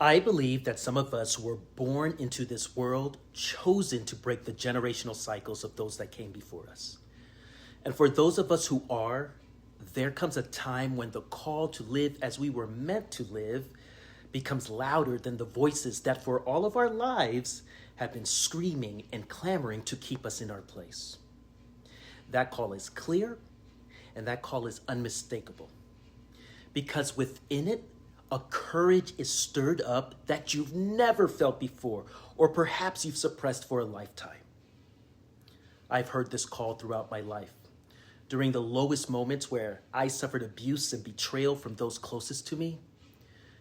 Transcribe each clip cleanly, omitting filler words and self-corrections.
I believe that some of us were born into this world, chosen to break the generational cycles of those that came before us. And for those of us who are, there comes a time when the call to live as we were meant to live becomes louder than the voices that for all of our lives have been screaming and clamoring to keep us in our place. That call is clear, and that call is unmistakable. Because within it, a courage is stirred up that you've never felt before, or perhaps you've suppressed for a lifetime. I've heard this call throughout my life. During the lowest moments where I suffered abuse and betrayal from those closest to me,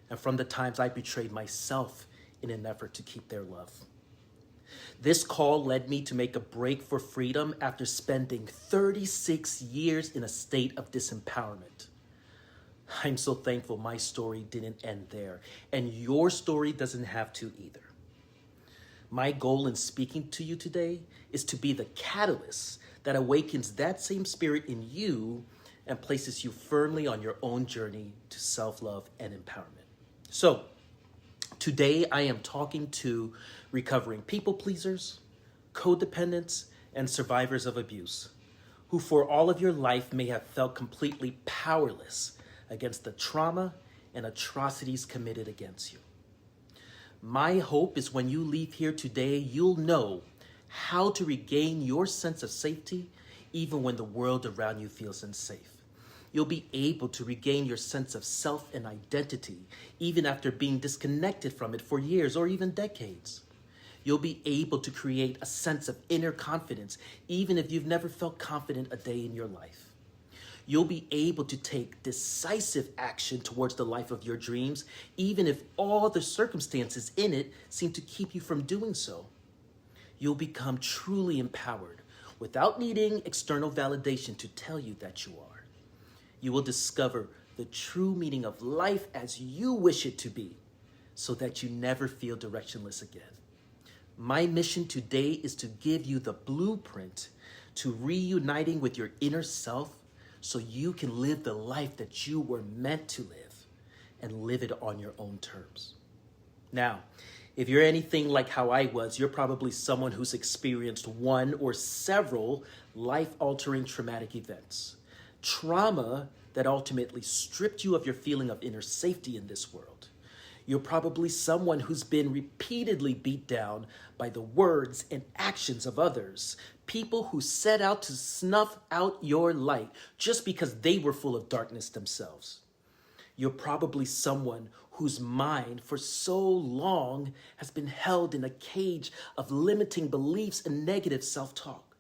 and from the times I betrayed myself in an effort to keep their love. This call led me to make a break for freedom after spending 36 years in a state of disempowerment. I'm so thankful my story didn't end there, and your story doesn't have to either. My goal in speaking to you today is to be the catalyst that awakens that same spirit in you and places you firmly on your own journey to self-love and empowerment. So, today I am talking to recovering people pleasers, codependents, and survivors of abuse, who for all of your life may have felt completely powerless against the trauma and atrocities committed against you. My hope is when you leave here today, you'll know how to regain your sense of safety even when the world around you feels unsafe. You'll be able to regain your sense of self and identity even after being disconnected from it for years or even decades. You'll be able to create a sense of inner confidence even if you've never felt confident a day in your life. You'll be able to take decisive action towards the life of your dreams, even if all the circumstances in it seem to keep you from doing so. You'll become truly empowered without needing external validation to tell you that you are. You will discover the true meaning of life as you wish it to be, so that you never feel directionless again. My mission today is to give you the blueprint to reuniting with your inner self so you can live the life that you were meant to live and live it on your own terms. Now, if you're anything like how I was, you're probably someone who's experienced one or several life-altering traumatic events. Trauma that ultimately stripped you of your feeling of inner safety in this world. You're probably someone who's been repeatedly beat down by the words and actions of others, people who set out to snuff out your light just because they were full of darkness themselves. You're probably someone whose mind for so long has been held in a cage of limiting beliefs and negative self-talk.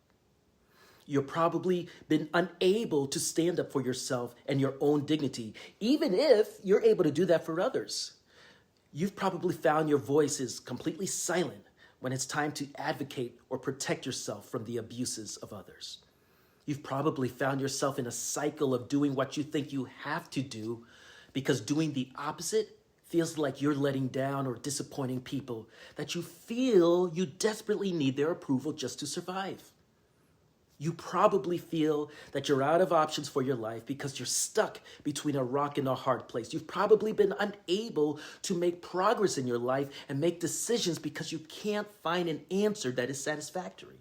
You've probably been unable to stand up for yourself and your own dignity, even if you're able to do that for others. You've probably found your voice is completely silent when it's time to advocate or protect yourself from the abuses of others. You've probably found yourself in a cycle of doing what you think you have to do because doing the opposite feels like you're letting down or disappointing people that you feel you desperately need their approval just to survive. You probably feel that you're out of options for your life because you're stuck between a rock and a hard place. You've probably been unable to make progress in your life and make decisions because you can't find an answer that is satisfactory.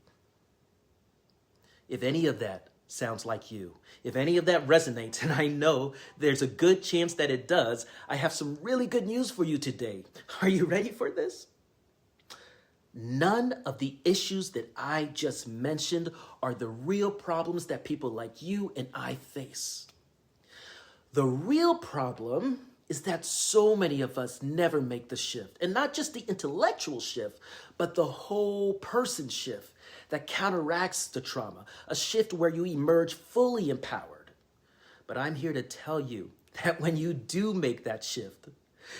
If any of that sounds like you, if any of that resonates, and I know there's a good chance that it does, I have some really good news for you today. Are you ready for this? None of the issues that I just mentioned are the real problems that people like you and I face. The real problem is that so many of us never make the shift, and not just the intellectual shift, but the whole person shift that counteracts the trauma, a shift where you emerge fully empowered. But I'm here to tell you that when you do make that shift,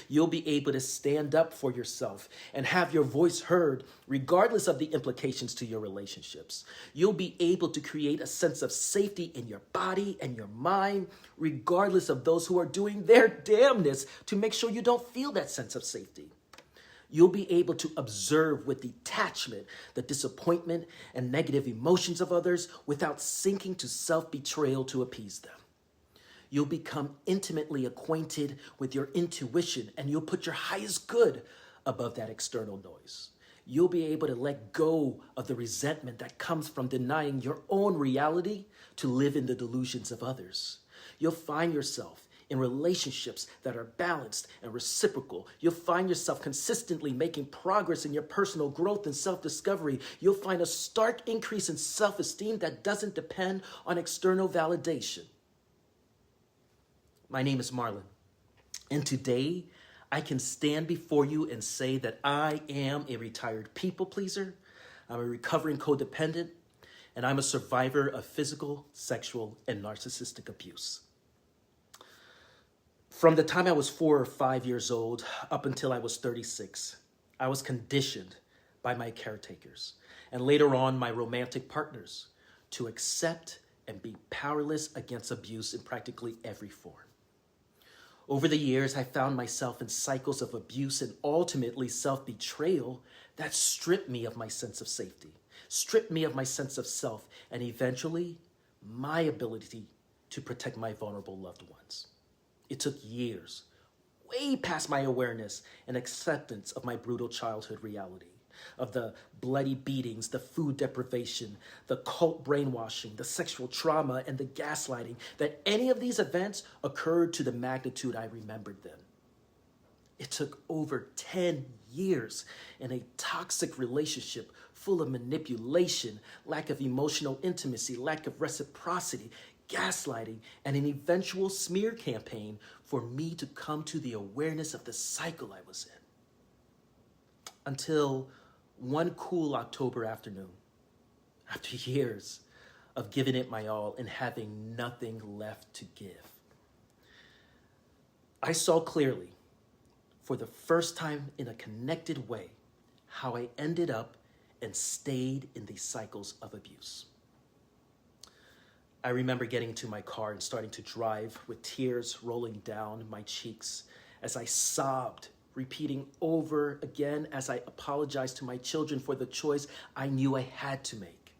you'll be able to stand up for yourself and have your voice heard regardless of the implications to your relationships. You'll be able to create a sense of safety in your body and your mind, regardless of those who are doing their damnness to make sure you don't feel that sense of safety. You'll be able to observe with detachment the disappointment and negative emotions of others without sinking to self-betrayal to appease them. You'll become intimately acquainted with your intuition, and you'll put your highest good above that external noise. You'll be able to let go of the resentment that comes from denying your own reality to live in the delusions of others. You'll find yourself in relationships that are balanced and reciprocal. You'll find yourself consistently making progress in your personal growth and self-discovery. You'll find a stark increase in self-esteem that doesn't depend on external validation. My name is Marlon, and today I can stand before you and say that I am a retired people pleaser, I'm a recovering codependent, and I'm a survivor of physical, sexual, and narcissistic abuse. From the time I was 4 or 5 years old up until I was 36, I was conditioned by my caretakers and later on my romantic partners to accept and be powerless against abuse in practically every form. Over the years, I found myself in cycles of abuse and ultimately self-betrayal that stripped me of my sense of safety, stripped me of my sense of self, and eventually my ability to protect my vulnerable loved ones. It took years, way past my awareness and acceptance of my brutal childhood reality, of the bloody beatings, the food deprivation, the cult brainwashing, the sexual trauma, and the gaslighting, that any of these events occurred to the magnitude I remembered them. It took over 10 years in a toxic relationship full of manipulation, lack of emotional intimacy, lack of reciprocity, gaslighting, and an eventual smear campaign for me to come to the awareness of the cycle I was in. Until one cool October afternoon, after years of giving it my all and having nothing left to give, I saw clearly, for the first time in a connected way, how I ended up and stayed in these cycles of abuse. I remember getting into my car and starting to drive with tears rolling down my cheeks as I sobbed, repeating over again as I apologized to my children for the choice I knew I had to make.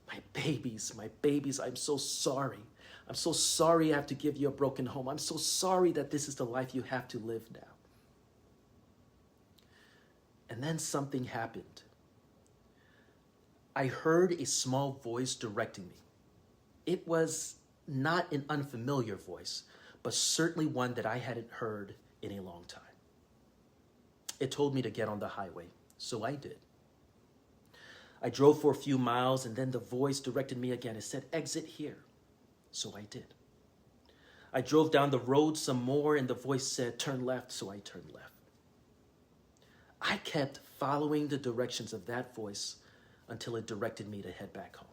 My babies, I'm so sorry. I'm so sorry I have to give you a broken home. I'm so sorry that this is the life you have to live now. And then something happened. I heard a small voice directing me. It was not an unfamiliar voice, but certainly one that I hadn't heard in a long time. It told me to get on the highway, so I did. I drove for a few miles, and then the voice directed me again. It said, exit here, so I did. I drove down the road some more, and the voice said, turn left, so I turned left. I kept following the directions of that voice until it directed me to head back home.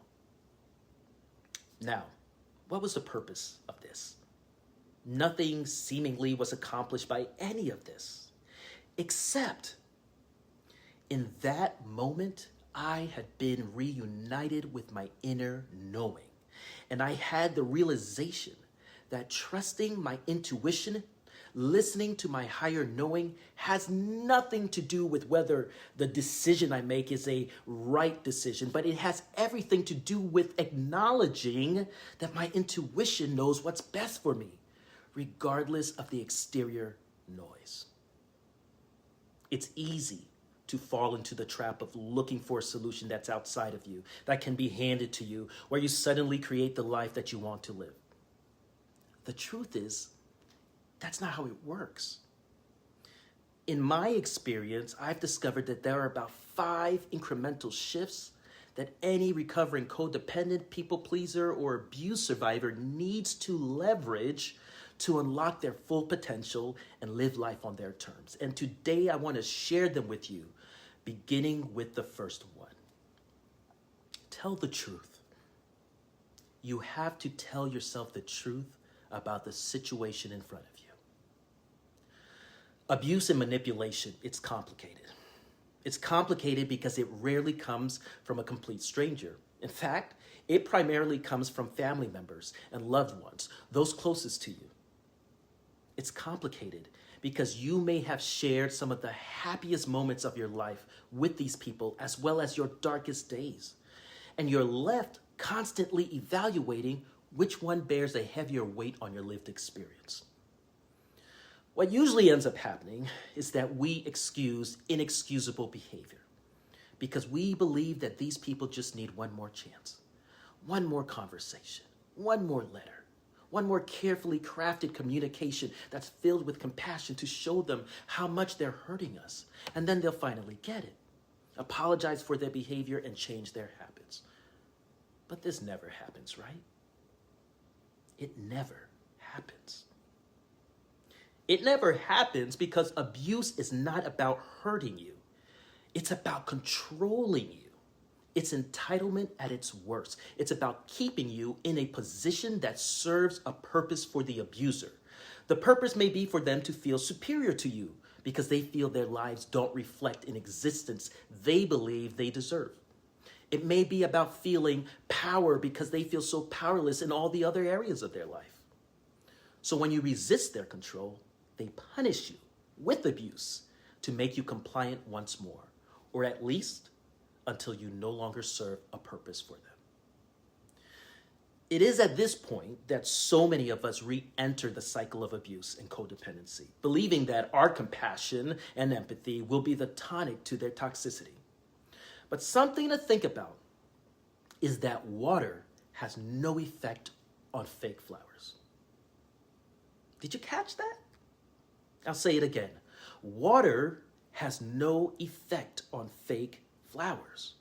Now, what was the purpose of this? Nothing seemingly was accomplished by any of this, except in that moment, I had been reunited with my inner knowing. And I had the realization that trusting my intuition, listening to my higher knowing, has nothing to do with whether the decision I make is a right decision, but it has everything to do with acknowledging that my intuition knows what's best for me, regardless of the exterior noise. It's easy to fall into the trap of looking for a solution that's outside of you, that can be handed to you, where you suddenly create the life that you want to live. The truth is, that's not how it works. In my experience, I've discovered that there are about 5 incremental shifts that any recovering codependent, people pleaser, or abuse survivor needs to leverage to unlock their full potential and live life on their terms. And today I want to share them with you, beginning with the first one. Tell the truth. You have to tell yourself the truth about the situation in front of you. Abuse and manipulation, it's complicated. It's complicated because it rarely comes from a complete stranger. In fact, it primarily comes from family members and loved ones, those closest to you. It's complicated because you may have shared some of the happiest moments of your life with these people, as well as your darkest days. And you're left constantly evaluating Which one bears a heavier weight on your lived experience? What usually ends up happening is that we excuse inexcusable behavior because we believe that these people just need one more chance, one more conversation, one more letter, one more carefully crafted communication that's filled with compassion to show them how much they're hurting us. And then they'll finally get it, apologize for their behavior, and change their habits. But this never happens, right? It never happens. It never happens because abuse is not about hurting you. It's about controlling you. It's entitlement at its worst. It's about keeping you in a position that serves a purpose for the abuser. The purpose may be for them to feel superior to you because they feel their lives don't reflect an existence they believe they deserve. It may be about feeling power because they feel so powerless in all the other areas of their life. So when you resist their control, they punish you with abuse to make you compliant once more, or at least until you no longer serve a purpose for them. It is at this point that so many of us re-enter the cycle of abuse and codependency, believing that our compassion and empathy will be the tonic to their toxicity. But something to think about is that water has no effect on fake flowers. Did you catch that? I'll say it again. Water has no effect on fake flowers.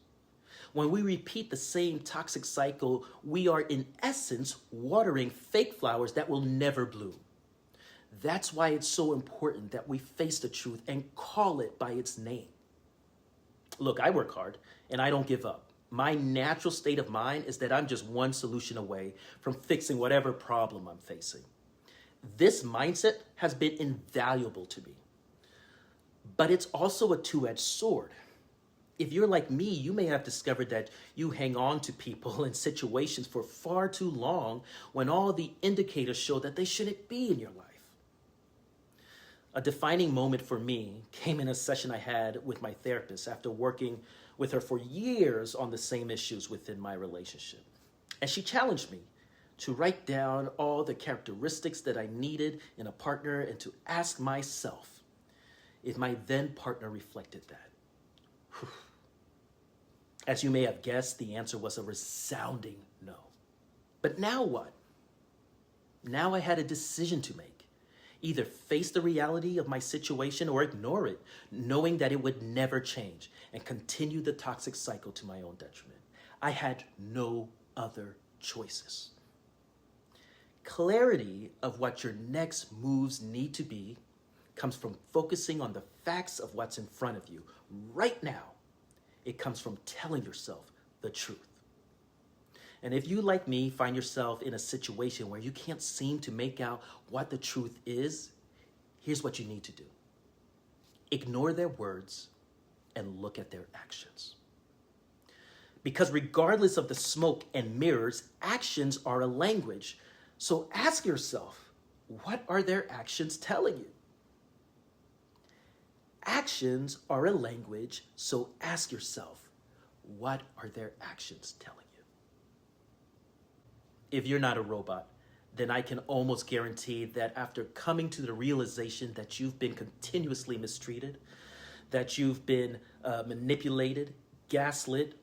When we repeat the same toxic cycle, we are in essence watering fake flowers that will never bloom. That's why it's so important that we face the truth and call it by its name. Look, I work hard and I don't give up. My natural state of mind is that I'm just one solution away from fixing whatever problem I'm facing. This mindset has been invaluable to me. But it's also a two-edged sword. If you're like me, you may have discovered that you hang on to people and situations for far too long when all the indicators show that they shouldn't be in your life. A defining moment for me came in a session I had with my therapist after working with her for years on the same issues within my relationship. And she challenged me to write down all the characteristics that I needed in a partner and to ask myself if my then partner reflected that. Whew. As you may have guessed, the answer was a resounding no. But now what? Now I had a decision to make. Either face the reality of my situation or ignore it, knowing that it would never change and continue the toxic cycle to my own detriment. I had no other choices. Clarity of what your next moves need to be comes from focusing on the facts of what's in front of you right now. It comes from telling yourself the truth. And if you, like me, find yourself in a situation where you can't seem to make out what the truth is, here's what you need to do. Ignore their words and look at their actions. Because regardless of the smoke and mirrors, actions are a language. So ask yourself, what are their actions telling you? Actions are a language, so ask yourself, what are their actions telling you? If you're not a robot, then I can almost guarantee that after coming to the realization that you've been continuously mistreated, that you've been manipulated, gaslit,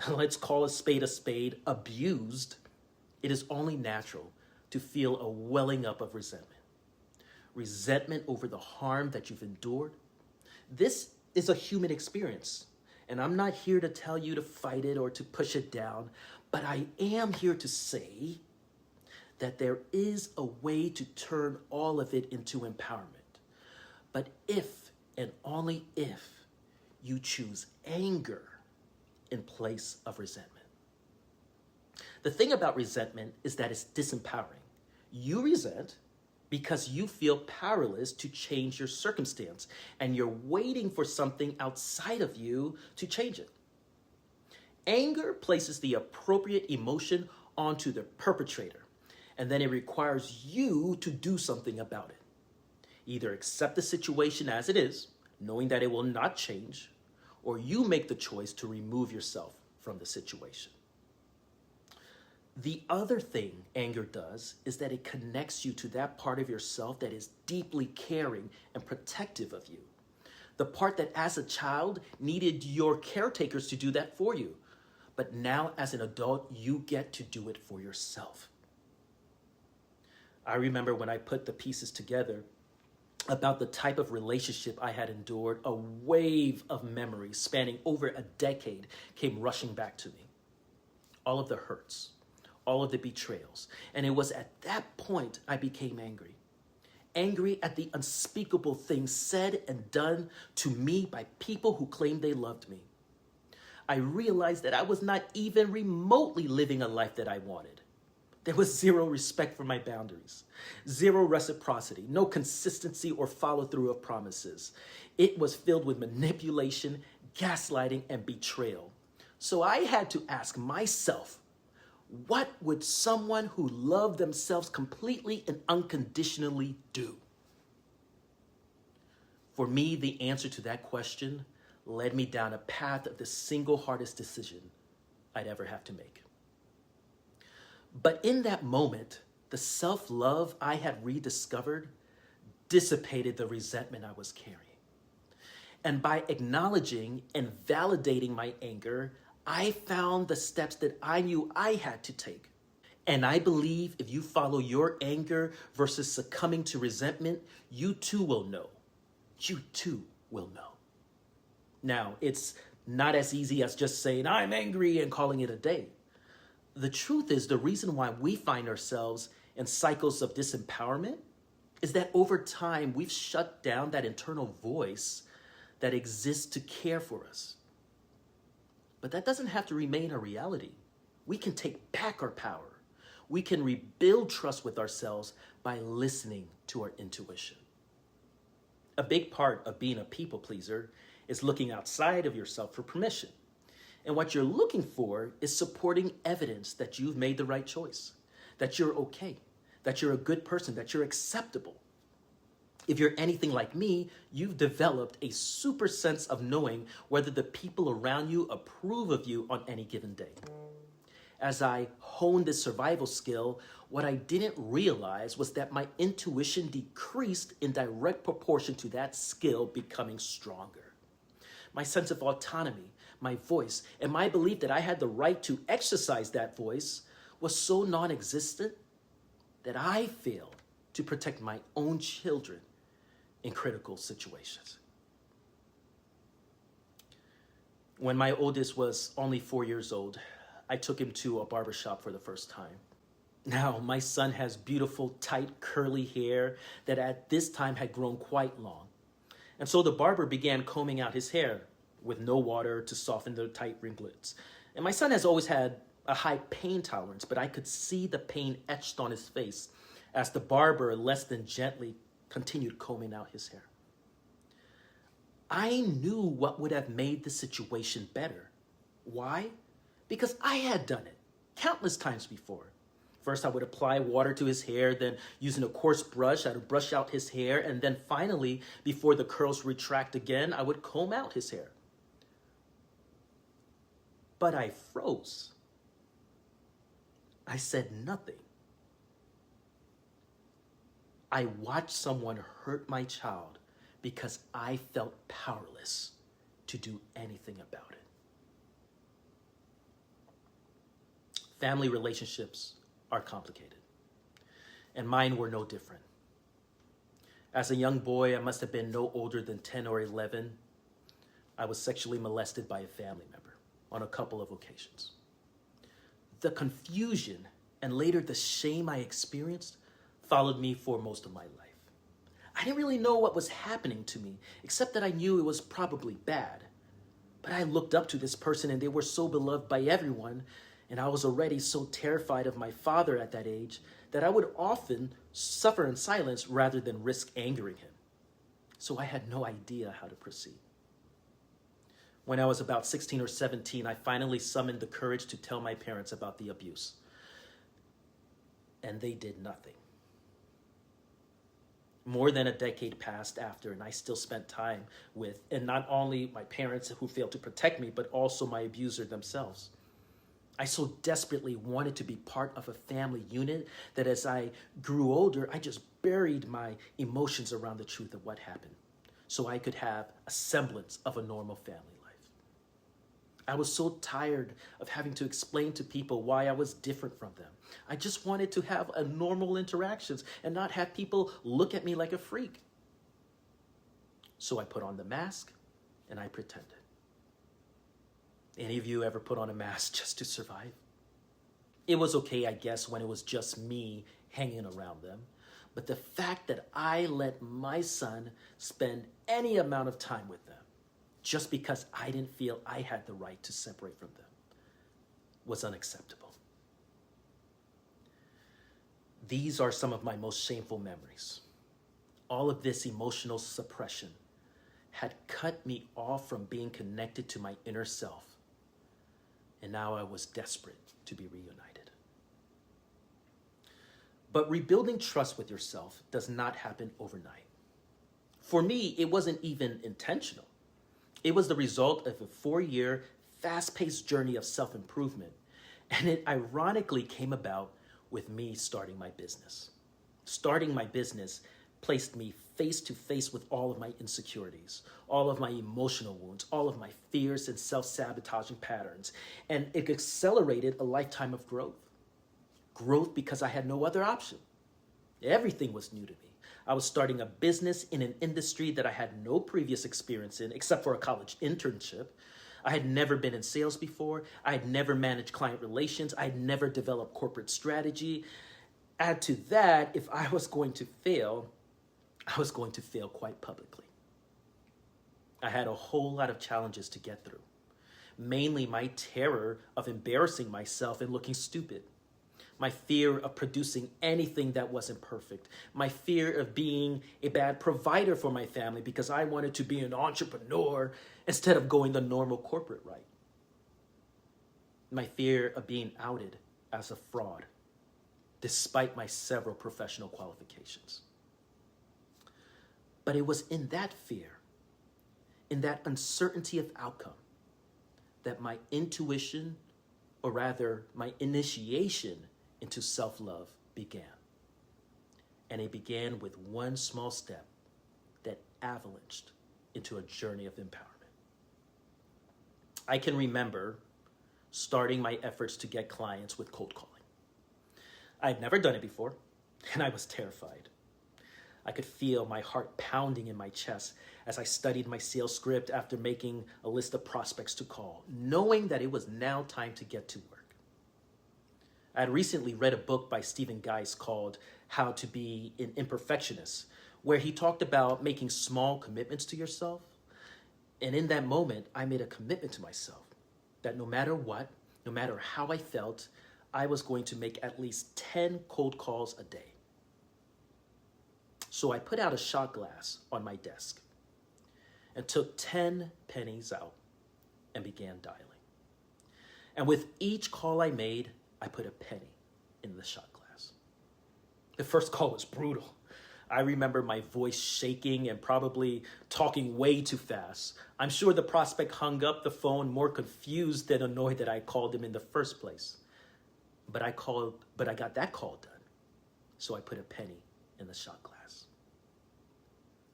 let's call a spade, abused, it is only natural to feel a welling up of resentment. Resentment over the harm that you've endured. This is a human experience, and I'm not here to tell you to fight it or to push it down, but I am here to say that there is a way to turn all of it into empowerment. But if and only if you choose anger in place of resentment. The thing about resentment is that it's disempowering. You resent because you feel powerless to change your circumstance, and you're waiting for something outside of you to change it. Anger places the appropriate emotion onto the perpetrator, and then it requires you to do something about it. Either accept the situation as it is, knowing that it will not change, or you make the choice to remove yourself from the situation. The other thing anger does is that it connects you to that part of yourself that is deeply caring and protective of you. The part that as a child needed your caretakers to do that for you. But now as an adult, you get to do it for yourself. I remember when I put the pieces together about the type of relationship I had endured, a wave of memories spanning over a decade came rushing back to me. All of the hurts, all of the betrayals. And it was at that point I became angry. Angry at the unspeakable things said and done to me by people who claimed they loved me. I realized that I was not even remotely living a life that I wanted. There was zero respect for my boundaries, zero reciprocity, no consistency or follow through of promises. It was filled with manipulation, gaslighting, and betrayal. So I had to ask myself, what would someone who loved themselves completely and unconditionally do? For me, the answer to that question led me down a path of the single hardest decision I'd ever have to make. But in that moment, the self-love I had rediscovered dissipated the resentment I was carrying. And by acknowledging and validating my anger, I found the steps that I knew I had to take. And I believe if you follow your anger versus succumbing to resentment, you too will know. You too will know. Now, it's not as easy as just saying, I'm angry and calling it a day. The truth is, the reason why we find ourselves in cycles of disempowerment is that over time, we've shut down that internal voice that exists to care for us. But that doesn't have to remain a reality. We can take back our power. We can rebuild trust with ourselves by listening to our intuition. A big part of being a people pleaser is looking outside of yourself for permission. And what you're looking for is supporting evidence that you've made the right choice, that you're okay, that you're a good person, that you're acceptable. If you're anything like me, you've developed a super sense of knowing whether the people around you approve of you on any given day. As I honed this survival skill, what I didn't realize was that my intuition decreased in direct proportion to that skill becoming stronger. My sense of autonomy, my voice, and my belief that I had the right to exercise that voice was so non-existent that I failed to protect my own children in critical situations. When my oldest was only 4 years old, I took him to a barbershop for the first time. Now, my son has beautiful, tight, curly hair that at this time had grown quite long. And so the barber began combing out his hair with no water to soften the tight ringlets. And my son has always had a high pain tolerance, but I could see the pain etched on his face as the barber less than gently continued combing out his hair. I knew what would have made the situation better. Why? Because I had done it countless times before. First, I would apply water to his hair, then using a coarse brush, I would brush out his hair, and then finally, before the curls retract again, I would comb out his hair. But I froze. I said nothing. I watched someone hurt my child because I felt powerless to do anything about it. Family relationships are complicated, and mine were no different. As a young boy, I must have been no older than 10 or 11. I was sexually molested by a family member on a couple of occasions. The confusion and later the shame I experienced followed me for most of my life. I didn't really know what was happening to me, except that I knew it was probably bad. But I looked up to this person and they were so beloved by everyone, and I was already so terrified of my father at that age that I would often suffer in silence rather than risk angering him. So I had no idea how to proceed. When I was about 16 or 17, I finally summoned the courage to tell my parents about the abuse. And they did nothing. More than a decade passed after, and I still spent time with, and not only my parents who failed to protect me, but also my abuser themselves. I so desperately wanted to be part of a family unit that as I grew older, I just buried my emotions around the truth of what happened so I could have a semblance of a normal family life. I was so tired of having to explain to people why I was different from them. I just wanted to have a normal interactions and not have people look at me like a freak. So I put on the mask and I pretended. Any of you ever put on a mask just to survive? It was okay, I guess, when it was just me hanging around them. But the fact that I let my son spend any amount of time with them just because I didn't feel I had the right to separate from them was unacceptable. These are some of my most shameful memories. All of this emotional suppression had cut me off from being connected to my inner self. And now I was desperate to be reunited. But rebuilding trust with yourself does not happen overnight. For me, it wasn't even intentional. It was the result of a 4-year, fast-paced journey of self-improvement. And it ironically came about with me starting my business. Starting my business placed me face to face with all of my insecurities, all of my emotional wounds, all of my fears and self-sabotaging patterns. And it accelerated a lifetime of growth. Growth because I had no other option. Everything was new to me. I was starting a business in an industry that I had no previous experience in, except for a college internship. I had never been in sales before. I had never managed client relations. I had never developed corporate strategy. Add to that, if I was going to fail, I was going to fail quite publicly. I had a whole lot of challenges to get through. Mainly my terror of embarrassing myself and looking stupid. My fear of producing anything that wasn't perfect. My fear of being a bad provider for my family because I wanted to be an entrepreneur instead of going the normal corporate route. My fear of being outed as a fraud, despite my several professional qualifications. But it was in that fear, in that uncertainty of outcome, that my intuition, or rather my initiation into self-love began. And it began with one small step that avalanched into a journey of empowerment. I can remember starting my efforts to get clients with cold calling. I had never done it before, and I was terrified. I could feel my heart pounding in my chest as I studied my sales script after making a list of prospects to call, knowing that it was now time to get to work. I had recently read a book by Stephen Geis called How to Be an Imperfectionist, where he talked about making small commitments to yourself. And in that moment, I made a commitment to myself that no matter what, no matter how I felt, I was going to make at least 10 cold calls a day. So I put out a shot glass on my desk and took 10 pennies out and began dialing. And with each call I made, I put a penny in the shot glass. The first call was brutal. I remember my voice shaking and probably talking way too fast. I'm sure the prospect hung up the phone more confused than annoyed that I called him in the first place. But I got that call done. So I put a penny in the shot glass.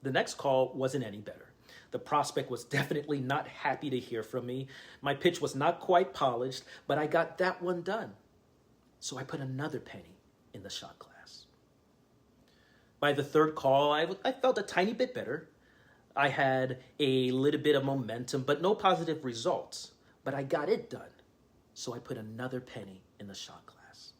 The next call wasn't any better. The prospect was definitely not happy to hear from me. My pitch was not quite polished, but I got that one done. So I put another penny in the shot glass. By the third call, I felt a tiny bit better. I had a little bit of momentum, but no positive results. But I got it done. So I put another penny in the shot glass.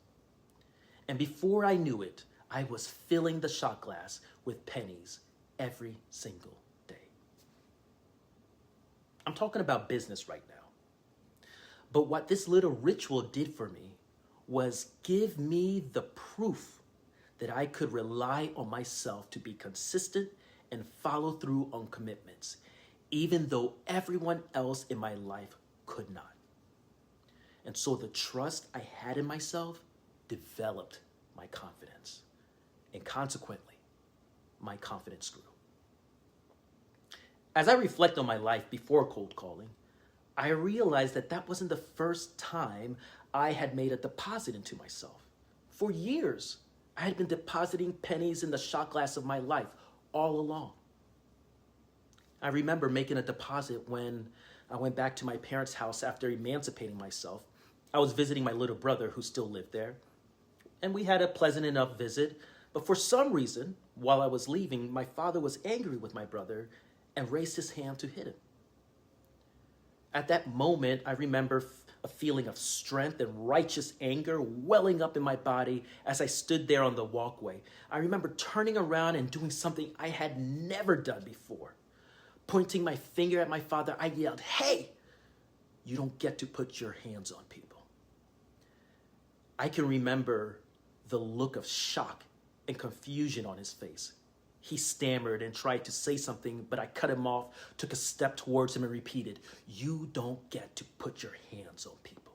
And before I knew it, I was filling the shot glass with pennies every single day. I'm talking about business right now. But what this little ritual did for me was give me the proof that I could rely on myself to be consistent and follow through on commitments, even though everyone else in my life could not. And so the trust I had in myself developed my confidence. And consequently, my confidence grew. As I reflect on my life before cold calling, I realized that wasn't the first time I had made a deposit into myself. For years, I had been depositing pennies in the shot glass of my life all along. I remember making a deposit when I went back to my parents' house after emancipating myself. I was visiting my little brother who still lived there, and we had a pleasant enough visit. But for some reason, while I was leaving, my father was angry with my brother and raised his hand to hit him. At that moment, I remember a feeling of strength and righteous anger welling up in my body as I stood there on the walkway. I remember turning around and doing something I had never done before. Pointing my finger at my father, I yelled, "Hey, you don't get to put your hands on people." I can remember the look of shock and confusion on his face. He stammered and tried to say something, but I cut him off, took a step towards him and repeated, "You don't get to put your hands on people."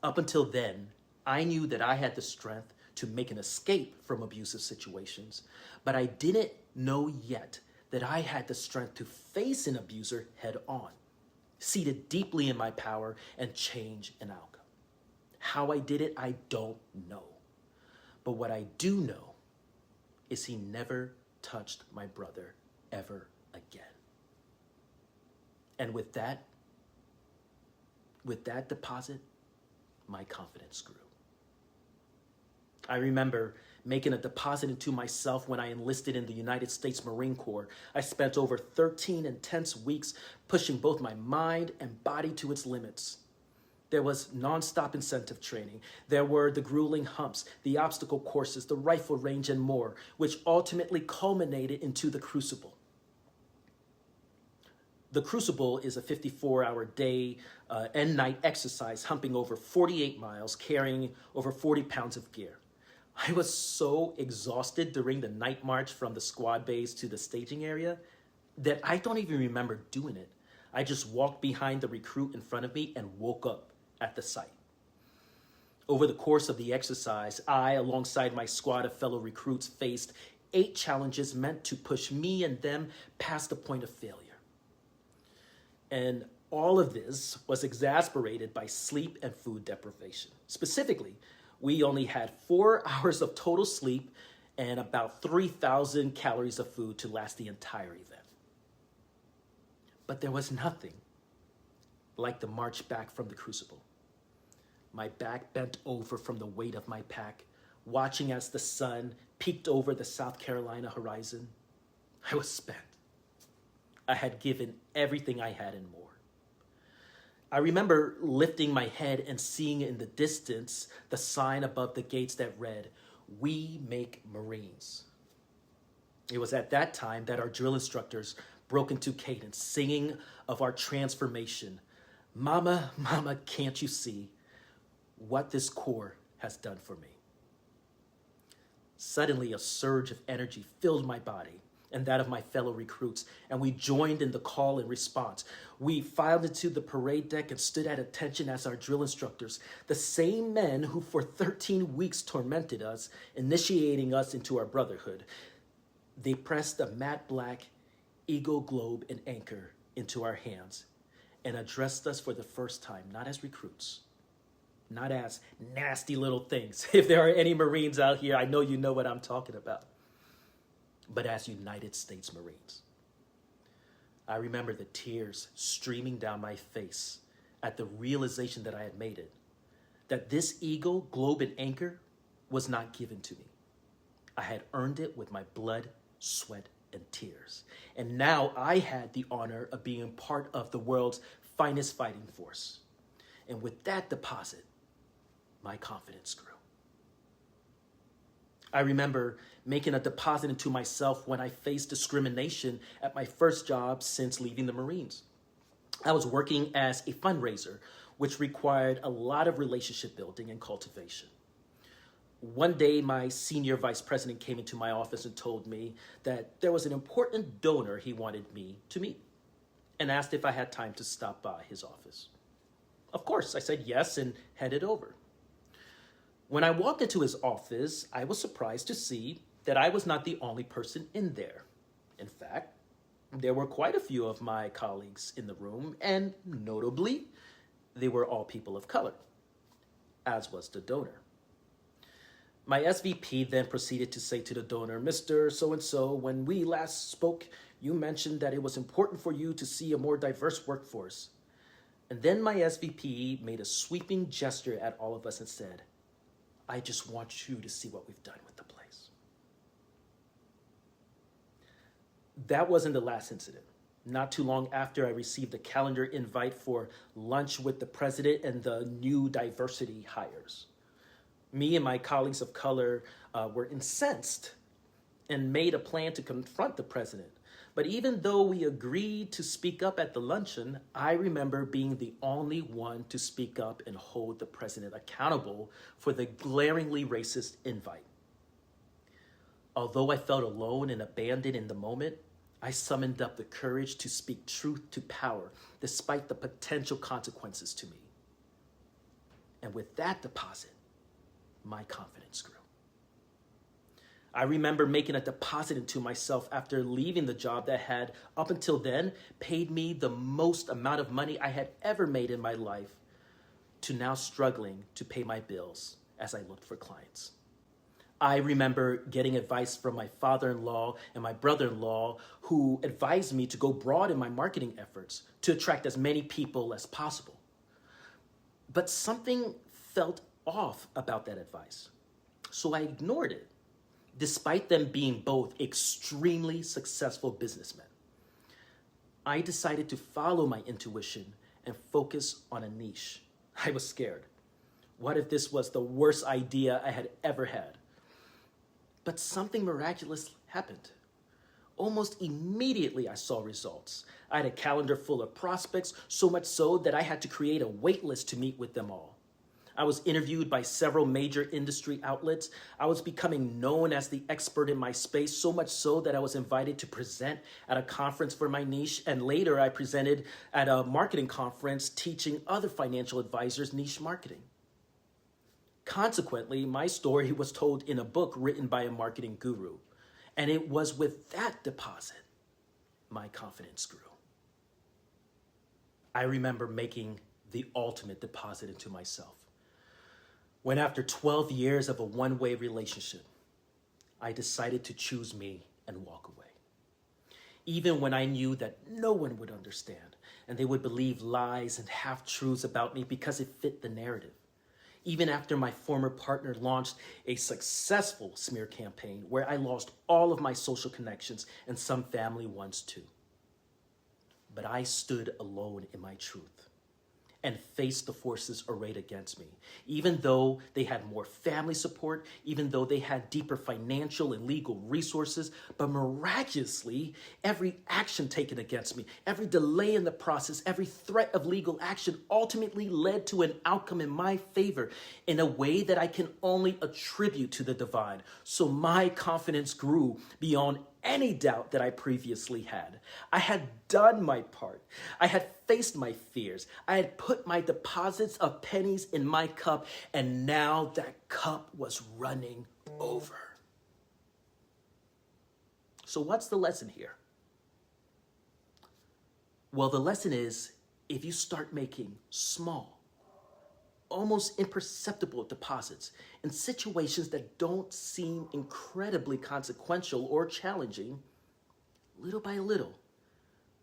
Up until then, I knew that I had the strength to make an escape from abusive situations, but I didn't know yet that I had the strength to face an abuser head on, seated deeply in my power and change an outcome. How I did it, I don't know. But what I do know is he never touched my brother ever again. And with that deposit, my confidence grew. I remember making a deposit into myself when I enlisted in the United States Marine Corps. I spent over 13 intense weeks pushing both my mind and body to its limits. There was nonstop incentive training. There were the grueling humps, the obstacle courses, the rifle range, and more, which ultimately culminated into the Crucible. The Crucible is a 54-hour day and night exercise, humping over 48 miles, carrying over 40 pounds of gear. I was so exhausted during the night march from the squad base to the staging area that I don't even remember doing it. I just walked behind the recruit in front of me and woke up at the sight. Over the course of the exercise, I, alongside my squad of fellow recruits, faced 8 challenges meant to push me and them past the point of failure. And all of this was exacerbated by sleep and food deprivation. Specifically, we only had 4 hours of total sleep and about 3,000 calories of food to last the entire event. But there was nothing like the march back from the Crucible. My back bent over from the weight of my pack, watching as the sun peeked over the South Carolina horizon. I was spent. I had given everything I had and more. I remember lifting my head and seeing in the distance the sign above the gates that read, "We make Marines." It was at that time that our drill instructors broke into cadence, singing of our transformation. "Mama, mama, can't you see what this Corps has done for me?" Suddenly, a surge of energy filled my body and that of my fellow recruits, and we joined in the call and response. We filed into the parade deck and stood at attention as our drill instructors, the same men who for 13 weeks tormented us, initiating us into our brotherhood. They pressed a matte black eagle globe and anchor into our hands and addressed us for the first time, not as recruits, not as nasty little things. If there are any Marines out here, I know you know what I'm talking about. But as United States Marines. I remember the tears streaming down my face at the realization that I had made it, that this eagle, globe, and anchor was not given to me. I had earned it with my blood, sweat, and tears. And now I had the honor of being part of the world's finest fighting force. And with that deposit, my confidence grew. I remember making a deposit into myself when I faced discrimination at my first job since leaving the Marines. I was working as a fundraiser, which required a lot of relationship building and cultivation. One day, my senior vice president came into my office and told me that there was an important donor he wanted me to meet and asked if I had time to stop by his office. Of course, I said yes and headed over. When I walked into his office, I was surprised to see that I was not the only person in there. In fact, there were quite a few of my colleagues in the room, and notably, They were all people of color, as was the donor. My SVP then proceeded to say to the donor, "Mr. So-and-so, when we last spoke, you mentioned that it was important for you to see a more diverse workforce." And then my SVP made a sweeping gesture at all of us and said, "I just want you to see what we've done with the place." That wasn't the last incident. Not too long after, I received a calendar invite for lunch with the president and the new diversity hires. Me and my colleagues of color were incensed and made a plan to confront the president. But even though we agreed to speak up at the luncheon, I remember being the only one to speak up and hold the president accountable for the glaringly racist invite. Although I felt alone and abandoned in the moment, I summoned up the courage to speak truth to power, despite the potential consequences to me. And with that deposit, my confidence grew. I remember making a deposit into myself after leaving the job that had, up until then, paid me the most amount of money I had ever made in my life, to now struggling to pay my bills as I looked for clients. I remember getting advice from my father-in-law and my brother-in-law, who advised me to go broad in my marketing efforts to attract as many people as possible. But something felt off about that advice, so I ignored it, despite them being both extremely successful businessmen. I decided to follow my intuition and focus on a niche. I was scared. What if this was the worst idea I had ever had? But something miraculous happened. Almost immediately, I saw results. I had a calendar full of prospects, so much so that I had to create a wait list to meet with them all. I was interviewed by several major industry outlets. I was becoming known as the expert in my space, so much so that I was invited to present at a conference for my niche, and later I presented at a marketing conference teaching other financial advisors niche marketing. Consequently, my story was told in a book written by a marketing guru, and it was with that deposit my confidence grew. I remember making the ultimate deposit into myself, when after 12 years of a one-way relationship, I decided to choose me and walk away. Even when I knew that no one would understand and they would believe lies and half-truths about me because it fit the narrative. Even after my former partner launched a successful smear campaign where I lost all of my social connections and some family ones too. But I stood alone in my truth and faced the forces arrayed against me. Even though they had more family support, even though they had deeper financial and legal resources, but miraculously, every action taken against me, every delay in the process, every threat of legal action ultimately led to an outcome in my favor in a way that I can only attribute to the divine. So my confidence grew beyond any doubt that I previously had. I had done my part. I had faced my fears. I had put my deposits of pennies in my cup, and now that cup was running over. So what's the lesson here? Well, the lesson is, if you start making small, almost imperceptible deposits in situations that don't seem incredibly consequential or challenging, little by little,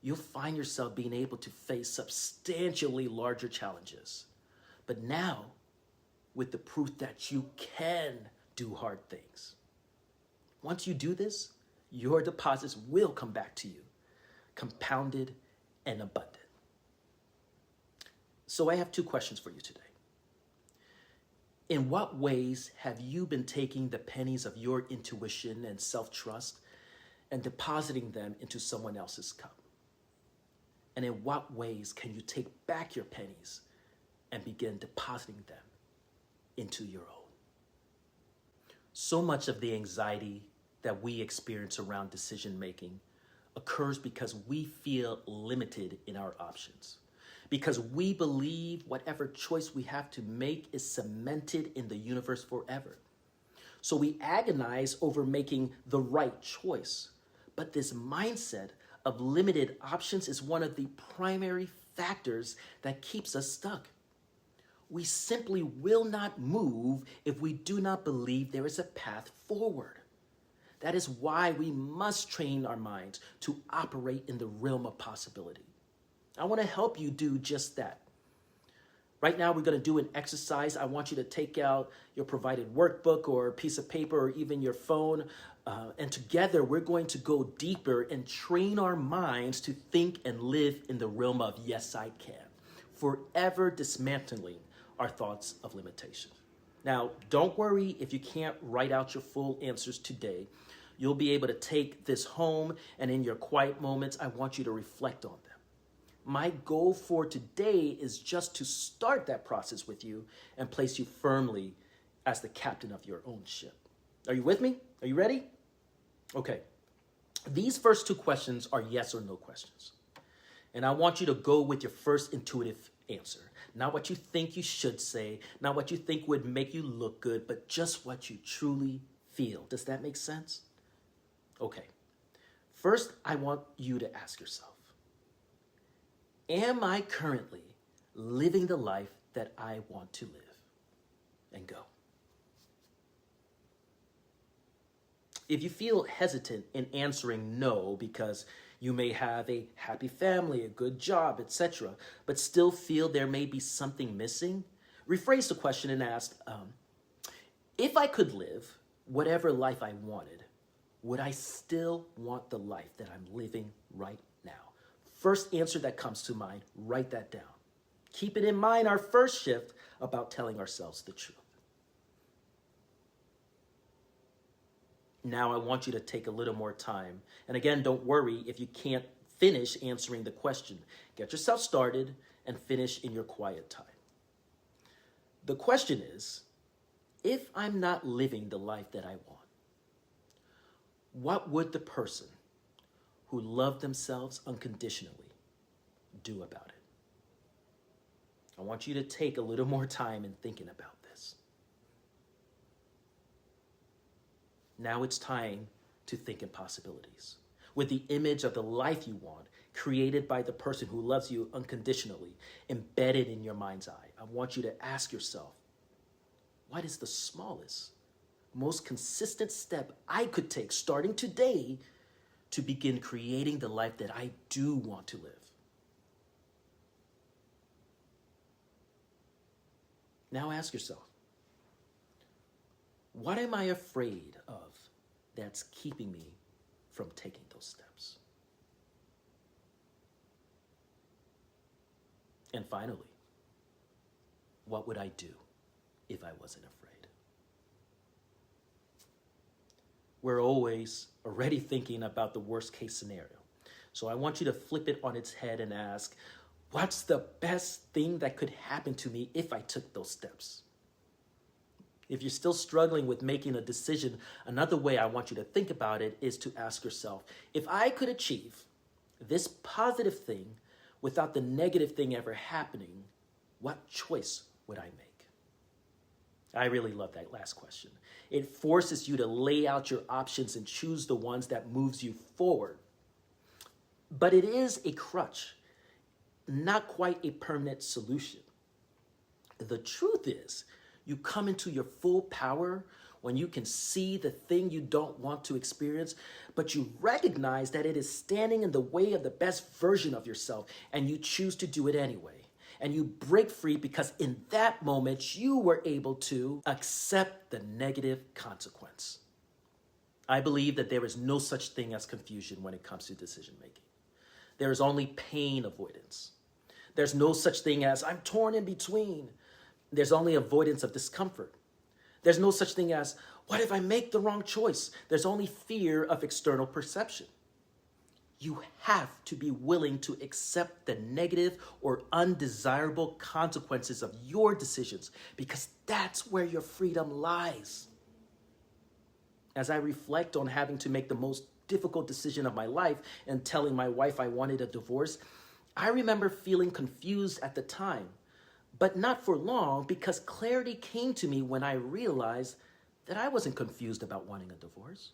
you'll find yourself being able to face substantially larger challenges. But now, with the proof that you can do hard things. Once you do this, your deposits will come back to you, compounded and abundant. So I have 2 questions for you today. In what ways have you been taking the pennies of your intuition and self-trust and depositing them into someone else's cup? And in what ways can you take back your pennies and begin depositing them into your own? So much of the anxiety that we experience around decision-making occurs because we feel limited in our options, because we believe whatever choice we have to make is cemented in the universe forever. So we agonize over making the right choice. But this mindset of limited options is one of the primary factors that keeps us stuck. We simply will not move if we do not believe there is a path forward. That is why we must train our minds to operate in the realm of possibility. I want to help you do just that. Right now, we're going to do an exercise. I want you to take out your provided workbook or a piece of paper or even your phone. And together, we're going to go deeper and train our minds to think and live in the realm of yes, I can, forever dismantling our thoughts of limitation. Now, don't worry if you can't write out your full answers today. You'll be able to take this home, and in your quiet moments, I want you to reflect on them. My goal for today is just to start that process with you and place you firmly as the captain of your own ship. Are you with me? Are you ready? Okay. These first two questions are yes or no questions. And I want you to go with your first intuitive answer. Not what you think you should say, not what you think would make you look good, but just what you truly feel. Does that make sense? Okay. First, I want you to ask yourself, am I currently living the life that I want to live? And go. If you feel hesitant in answering no because you may have a happy family, a good job, etc., but still feel there may be something missing, rephrase the question and ask, if I could live whatever life I wanted, would I still want the life that I'm living right now? First answer that comes to mind, write that down. Keep it in mind, our first shift about telling ourselves the truth. Now I want you to take a little more time. And again, don't worry if you can't finish answering the question. Get yourself started and finish in your quiet time. The question is, if I'm not living the life that I want, what would the person who loved themselves unconditionally do about it? I want you to take a little more time in thinking about this. Now it's time to think in possibilities. With the image of the life you want, created by the person who loves you unconditionally, embedded in your mind's eye, I want you to ask yourself, what is the smallest, most consistent step I could take starting today to begin creating the life that I do want to live? Now ask yourself, what am I afraid of that's keeping me from taking those steps? And finally, what would I do if I wasn't afraid? We're always already thinking about the worst case scenario. So I want you to flip it on its head and ask, what's the best thing that could happen to me if I took those steps? If you're still struggling with making a decision, another way I want you to think about it is to ask yourself, if I could achieve this positive thing without the negative thing ever happening, what choice would I make? I really love that last question. It forces you to lay out your options and choose the ones that moves you forward. But it is a crutch, not quite a permanent solution. The truth is, you come into your full power when you can see the thing you don't want to experience, but you recognize that it is standing in the way of the best version of yourself, and you choose to do it anyway. And you break free because in that moment, you were able to accept the negative consequence. I believe that there is no such thing as confusion when it comes to decision making. There is only pain avoidance. There's no such thing as I'm torn in between. There's only avoidance of discomfort. There's no such thing as, what if I make the wrong choice? There's only fear of external perception. You have to be willing to accept the negative or undesirable consequences of your decisions, because that's where your freedom lies. As I reflect on having to make the most difficult decision of my life and telling my wife I wanted a divorce, I remember feeling confused at the time. But not for long, because clarity came to me when I realized that I wasn't confused about wanting a divorce.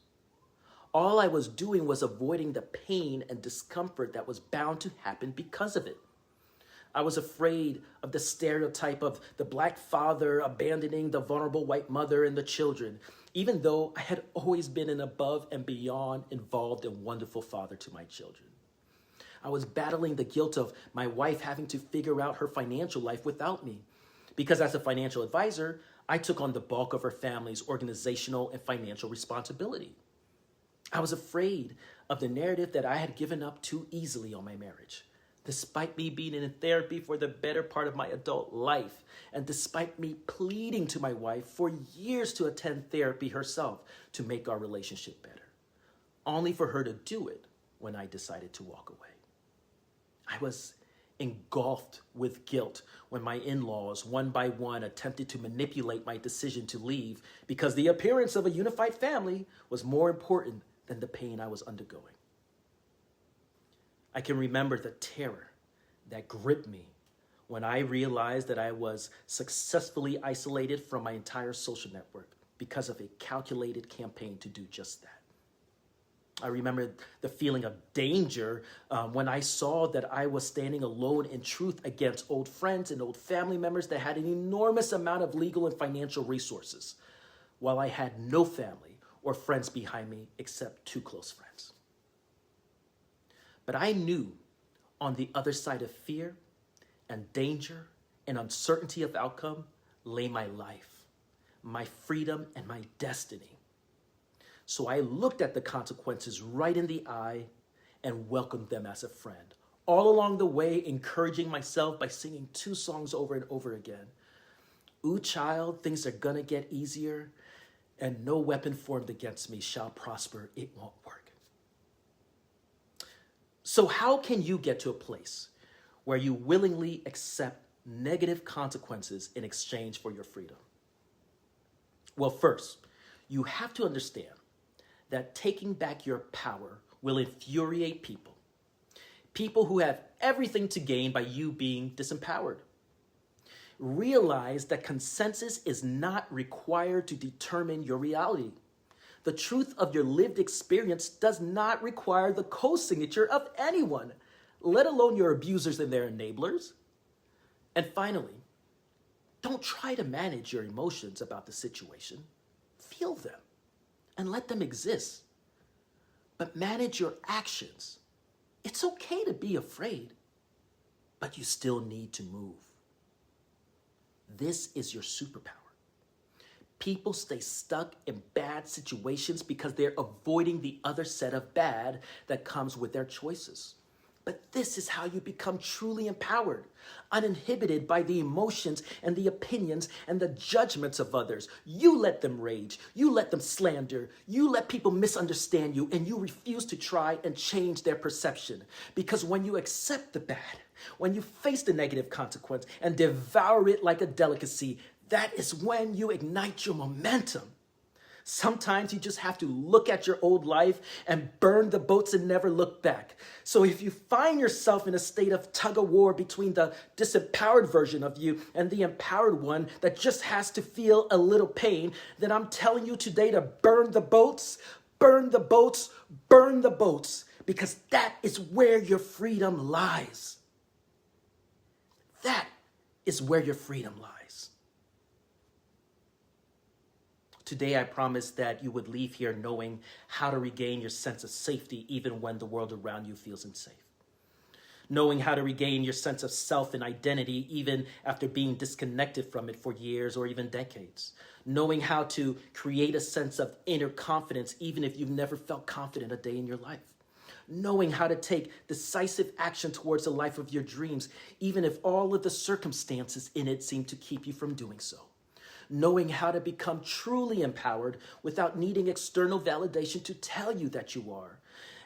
All I was doing was avoiding the pain and discomfort that was bound to happen because of it. I was afraid of the stereotype of the black father abandoning the vulnerable white mother and the children, even though I had always been an above and beyond involved and wonderful father to my children. I was battling the guilt of my wife having to figure out her financial life without me, because as a financial advisor, I took on the bulk of her family's organizational and financial responsibility. I was afraid of the narrative that I had given up too easily on my marriage, despite me being in therapy for the better part of my adult life, and despite me pleading to my wife for years to attend therapy herself to make our relationship better, only for her to do it when I decided to walk away. I was engulfed with guilt when my in-laws, one by one, attempted to manipulate my decision to leave because the appearance of a unified family was more important than the pain I was undergoing. I can remember the terror that gripped me when I realized that I was successfully isolated from my entire social network because of a calculated campaign to do just that. I remember the feeling of danger when I saw that I was standing alone in truth against old friends and old family members that had an enormous amount of legal and financial resources, while I had no family or friends behind me except 2 close friends. But I knew on the other side of fear and danger and uncertainty of outcome lay my life, my freedom, and my destiny. So I looked at the consequences right in the eye and welcomed them as a friend. All along the way, encouraging myself by singing 2 songs over and over again. Ooh, child, things are gonna get easier, and no weapon formed against me shall prosper. It won't work. So how can you get to a place where you willingly accept negative consequences in exchange for your freedom? Well, first, you have to understand that taking back your power will infuriate people. People who have everything to gain by you being disempowered. Realize that consensus is not required to determine your reality. The truth of your lived experience does not require the co-signature of anyone, let alone your abusers and their enablers. And finally, don't try to manage your emotions about the situation. Feel them and let them exist. But manage your actions. It's okay to be afraid, but you still need to move. This is your superpower. People stay stuck in bad situations because they're avoiding the other set of bad that comes with their choices. But this is how you become truly empowered, uninhibited by the emotions and the opinions and the judgments of others. You let them rage, you let them slander, you let people misunderstand you, and you refuse to try and change their perception. Because when you accept the bad, when you face the negative consequence and devour it like a delicacy, that is when you ignite your momentum. Sometimes you just have to look at your old life and burn the boats and never look back. So if you find yourself in a state of tug of war between the disempowered version of you and the empowered one that just has to feel a little pain, then I'm telling you today to burn the boats, burn the boats, burn the boats, because that is where your freedom lies. That is where your freedom lies. Today, I promised that you would leave here knowing how to regain your sense of safety even when the world around you feels unsafe. Knowing how to regain your sense of self and identity even after being disconnected from it for years or even decades. Knowing how to create a sense of inner confidence even if you've never felt confident a day in your life. Knowing how to take decisive action towards the life of your dreams even if all of the circumstances in it seem to keep you from doing so. Knowing how to become truly empowered without needing external validation to tell you that you are,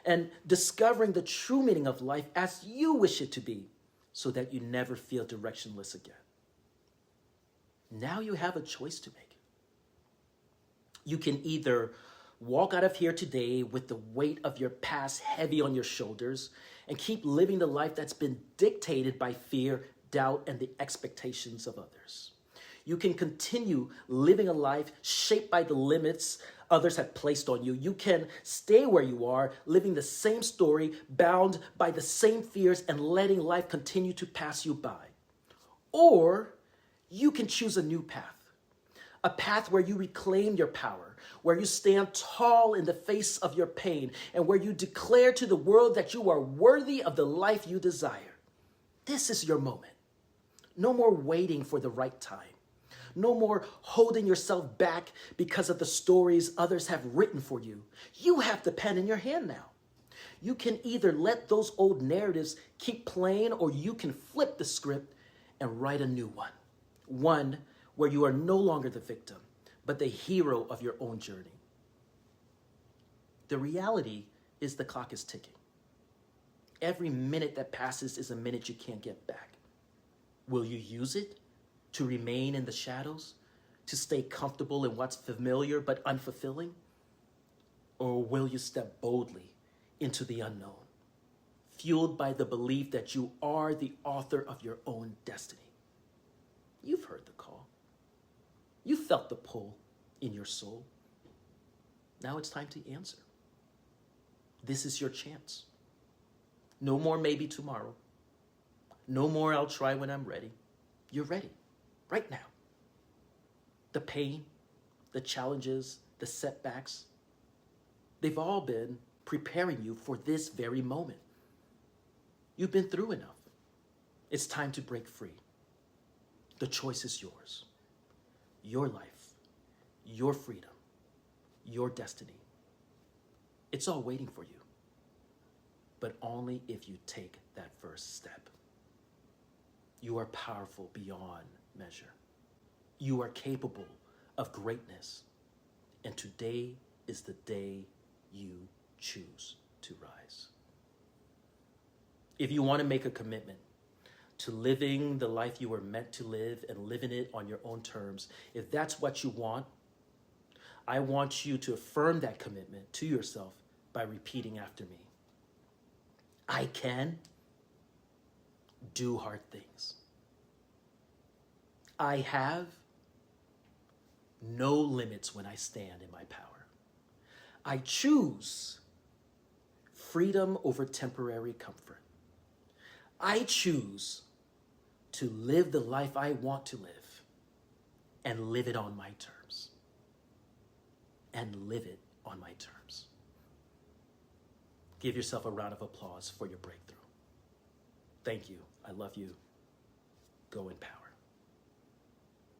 and discovering the true meaning of life as you wish it to be so that you never feel directionless again. Now you have a choice to make. You can either walk out of here today with the weight of your past heavy on your shoulders and keep living the life that's been dictated by fear, doubt, and the expectations of others. You can continue living a life shaped by the limits others have placed on you. You can stay where you are, living the same story, bound by the same fears, and letting life continue to pass you by. Or you can choose a new path. A path where you reclaim your power, where you stand tall in the face of your pain, and where you declare to the world that you are worthy of the life you desire. This is your moment. No more waiting for the right time. No more holding yourself back because of the stories others have written for you. You have the pen in your hand now. You can either let those old narratives keep playing, or you can flip the script and write a new one. One where you are no longer the victim, but the hero of your own journey. The reality is the clock is ticking. Every minute that passes is a minute you can't get back. Will you use it to remain in the shadows, to stay comfortable in what's familiar but unfulfilling? Or will you step boldly into the unknown, fueled by the belief that you are the author of your own destiny? You've heard the call. You felt the pull in your soul. Now it's time to answer. This is your chance. No more maybe tomorrow. No more I'll try when I'm ready. You're ready, right now. The pain, the challenges, the setbacks, they've all been preparing you for this very moment. You've been through enough. It's time to break free. The choice is yours. Your life, your freedom, your destiny. It's all waiting for you, but only if you take that first step. You are powerful beyond measure. You are capable of greatness, and today is the day you choose to rise. If you want to make a commitment to living the life you were meant to live and living it on your own terms, if that's what you want, I want you to affirm that commitment to yourself by repeating after me. I can do hard things. I have no limits when I stand in my power. I choose freedom over temporary comfort. I choose to live the life I want to live and live it on my terms. And live it on my terms. Give yourself a round of applause for your breakthrough. Thank you. I love you. Go in power.